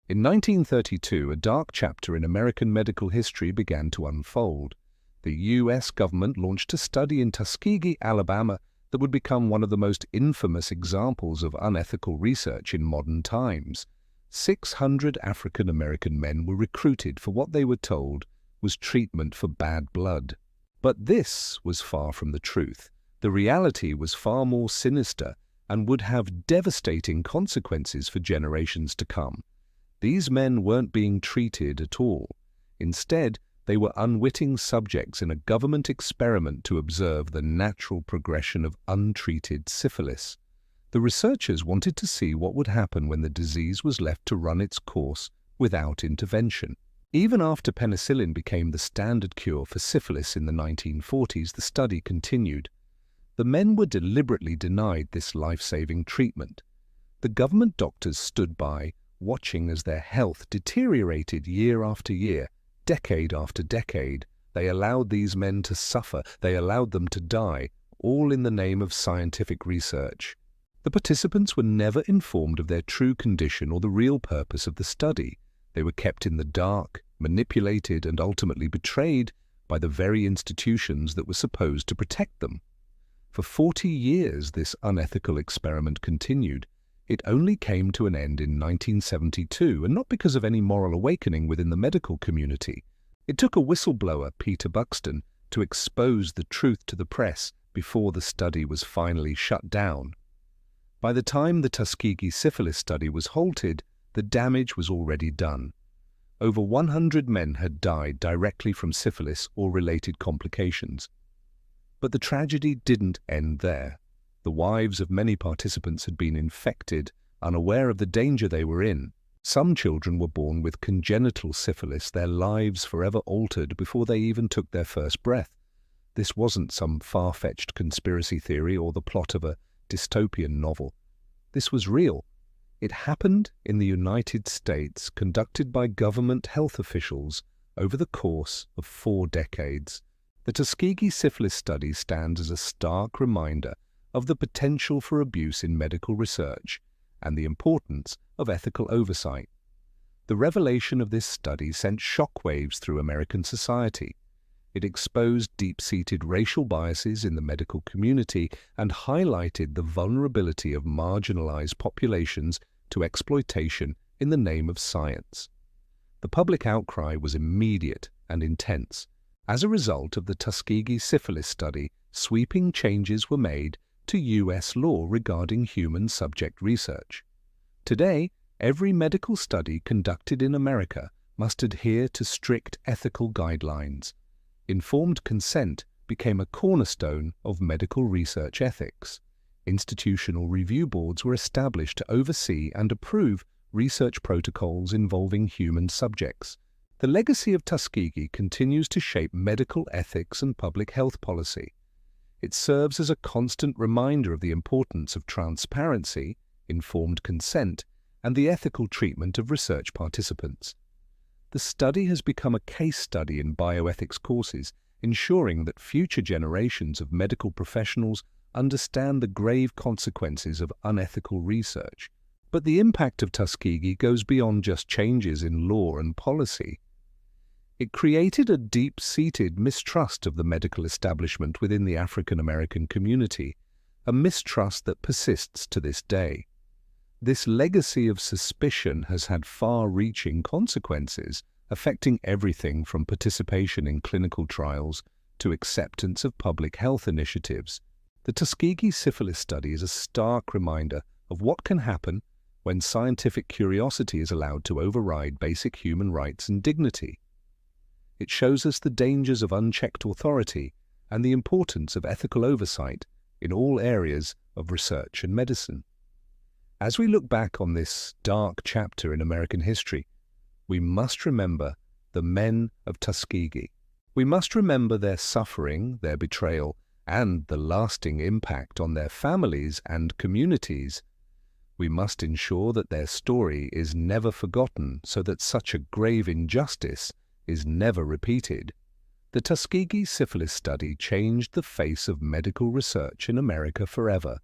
In 1932, a dark chapter in American medical history began to unfold. The U.S. government launched a study in Tuskegee, Alabama, that would become one of the most infamous examples of unethical research in modern times. 600 African American men were recruited for what they were told was treatment for bad blood. But this was far from the truth. The reality was far more sinister and would have devastating consequences for generations to come. These men weren't being treated at all. Instead, they were unwitting subjects in a government experiment to observe the natural progression of untreated syphilis. The researchers wanted to see what would happen when the disease was left to run its course without intervention. Even after penicillin became the standard cure for syphilis in the 1940s, the study continued. The men were deliberately denied this life-saving treatment. The government doctors stood by, watching as their health deteriorated year after year, decade after decade. They allowed these men to suffer, they allowed them to die, all in the name of scientific research. The participants were never informed of their true condition or the real purpose of the study. They were kept in the dark, manipulated, and ultimately betrayed by the very institutions that were supposed to protect them. For 40 years, this unethical experiment continued. It only came to an end in 1972, and not because of any moral awakening within the medical community. It took a whistleblower, Peter Buxton, to expose the truth to the press before the study was finally shut down. By the time the Tuskegee syphilis study was halted, the damage was already done. Over 100 men had died directly from syphilis or related complications. But the tragedy didn't end there. The wives of many participants had been infected, unaware of the danger they were in. Some children were born with congenital syphilis, their lives forever altered before they even took their first breath. This wasn't some far-fetched conspiracy theory or the plot of a dystopian novel. This was real. It happened in the United States, conducted by government health officials over the course of 4 decades. The Tuskegee syphilis study stands as a stark reminder of the potential for abuse in medical research and the importance of ethical oversight. The revelation of this study sent shockwaves through American society. It exposed deep-seated racial biases in the medical community and highlighted the vulnerability of marginalized populations to exploitation in the name of science. The public outcry was immediate and intense. As a result of the Tuskegee syphilis study, sweeping changes were made to U.S. law regarding human subject research. Today, every medical study conducted in America must adhere to strict ethical guidelines. Informed consent became a cornerstone of medical research ethics. Institutional review boards were established to oversee and approve research protocols involving human subjects. The legacy of Tuskegee continues to shape medical ethics and public health policy. It serves as a constant reminder of the importance of transparency, informed consent, and the ethical treatment of research participants. The study has become a case study in bioethics courses, ensuring that future generations of medical professionals understand the grave consequences of unethical research. But the impact of Tuskegee goes beyond just changes in law and policy. It created a deep-seated mistrust of the medical establishment within the African American community, a mistrust that persists to this day. This legacy of suspicion has had far-reaching consequences, affecting everything from participation in clinical trials to acceptance of public health initiatives. The Tuskegee syphilis study is a stark reminder of what can happen when scientific curiosity is allowed to override basic human rights and dignity. It shows us the dangers of unchecked authority and the importance of ethical oversight in all areas of research and medicine. As we look back on this dark chapter in American history, we must remember the men of Tuskegee. We must remember their suffering, their betrayal, and the lasting impact on their families and communities. We must ensure that their story is never forgotten so that such a grave injustice is never repeated. The Tuskegee syphilis study changed the face of medical research in America forever.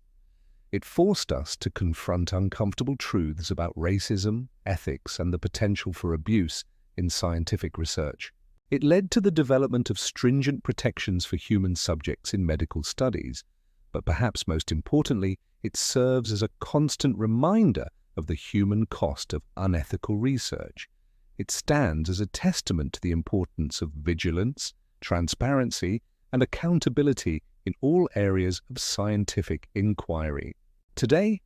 It forced us to confront uncomfortable truths about racism, ethics, and the potential for abuse in scientific research. It led to the development of stringent protections for human subjects in medical studies, but perhaps most importantly, it serves as a constant reminder of the human cost of unethical research. It stands as a testament to the importance of vigilance, transparency, and accountability in all areas of scientific inquiry. Today,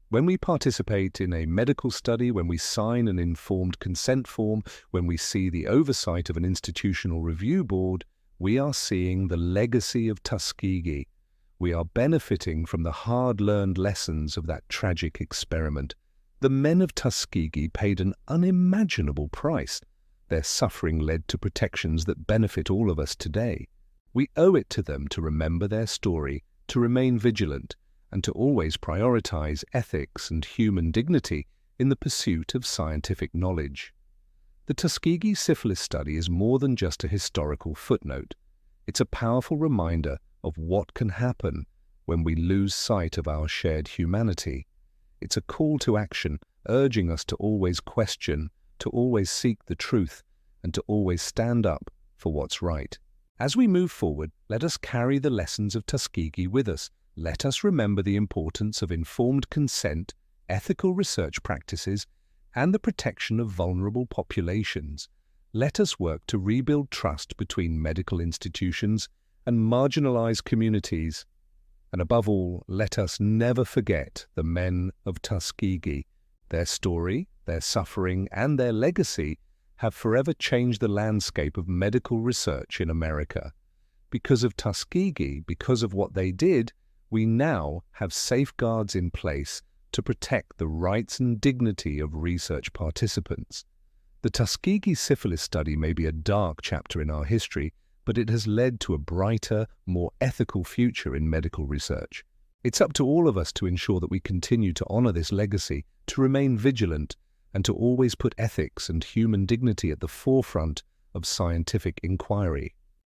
when we participate in a medical study, when we sign an informed consent form, when we see the oversight of an institutional review board, we are seeing the legacy of Tuskegee. We are benefiting from the hard-learned lessons of that tragic experiment. The men of Tuskegee paid an unimaginable price. Their suffering led to protections that benefit all of us today. We owe it to them to remember their story, to remain vigilant, and to always prioritize ethics and human dignity in the pursuit of scientific knowledge. The Tuskegee syphilis study is more than just a historical footnote. It's a powerful reminder of what can happen when we lose sight of our shared humanity. It's a call to action, urging us to always question, to always seek the truth, and to always stand up for what's right. As we move forward, let us carry the lessons of Tuskegee with us. Let us remember the importance of informed consent, ethical research practices, and the protection of vulnerable populations. Let us work to rebuild trust between medical institutions and marginalized communities. And above all, let us never forget the men of Tuskegee. Their story, their suffering, and their legacy have forever changed the landscape of medical research in America. Because of Tuskegee, because of what they did, we now have safeguards in place to protect the rights and dignity of research participants. The Tuskegee syphilis study may be a dark chapter in our history, but it has led to a brighter, more ethical future in medical research. It's up to all of us to ensure that we continue to honor this legacy, to remain vigilant, and to always put ethics and human dignity at the forefront of scientific inquiry.